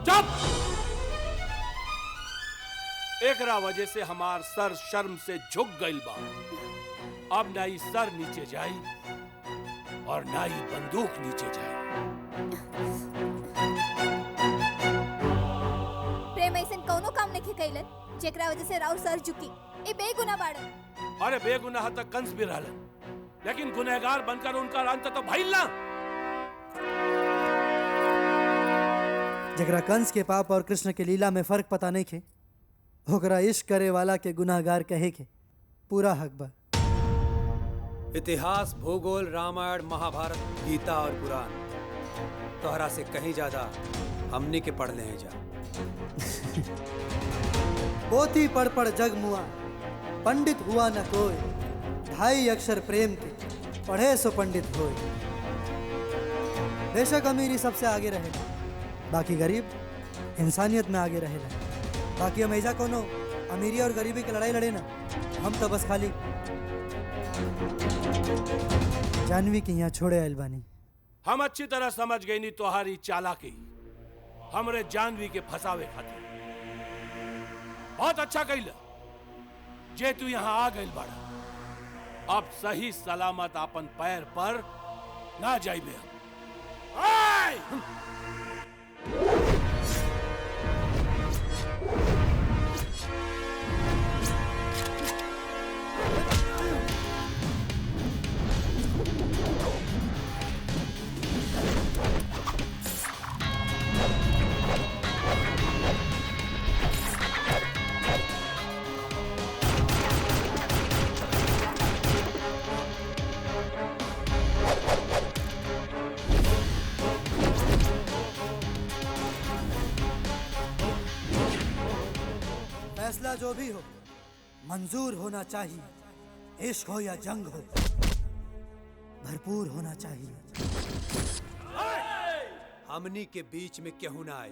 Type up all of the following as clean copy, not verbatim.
चुप! एकरा वजह से हमार सर शर्म से झुक गइल बा। अब ना ही सर नीचे जाई और ना ही बंदूक नीचे जाई। प्रेम ऐसन कौनो काम नहीं कइलन जेकरा वजह से राउर सर झुकी। ए बेगुनाह बाड़न। अरे बेगुनाह तक कंस भी रहलन, लेकिन गुनहगार बनकर उनका अंत तो भइल ना। जगरा कंस के पाप और कृष्ण के लीला में फर्क पता नहीं खे, ओकरा इश्क करे वाला के गुनाहगार कहे के पूरा हक बा। इतिहास, भूगोल, रामायण, महाभारत, गीता और पुराण तोहरा से कहीं ज्यादा हमने के पढ़ ले हैं जा। पोथी पढ़ पढ़ जग मुआ, पंडित हुआ न कोई, ढाई अक्षर प्रेम के पढ़े सो पंडित होए। बेशक अमीरी सबसे आगे रहेगा, बाकी गरीब इंसानियत में आगे रहेगा। बाकी हम ऐसा कोनो अमीरी और गरीबी की लड़ाई लड़े ना, हम तो बस खाली जानवी की यहाँ छोड़े आयल बानी। हम अच्छी तरह समझ गई नी तोहारी चालाकी हमरे जानवी के फसावे खातिर। बहुत अच्छा कइला जे तू यहाँ आ गइल बाड़ा। अब सही सलामत अपन पैर पर ना जाइबे हम। फैसला जो भी हो मंजूर होना चाहिए। इश्क हो या जंग हो भरपूर होना चाहिए। हमनी के बीच में केहू ना आई।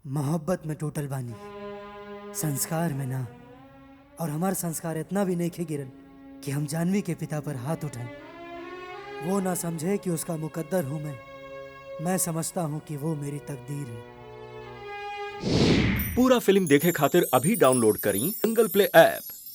मोहब्बत में टूटल बानी, संस्कार में ना। और हमार संस्कार इतना भी नहीं खे गिरल कि हम जानवी के पिता पर हाथ उठाएं। वो ना समझे कि उसका मुकद्दर हूं मैं समझता हूं कि वो मेरी तकदीर है। पूरा फिल्म देखे खातिर अभी डाउनलोड करी दंगल प्ले ऐप।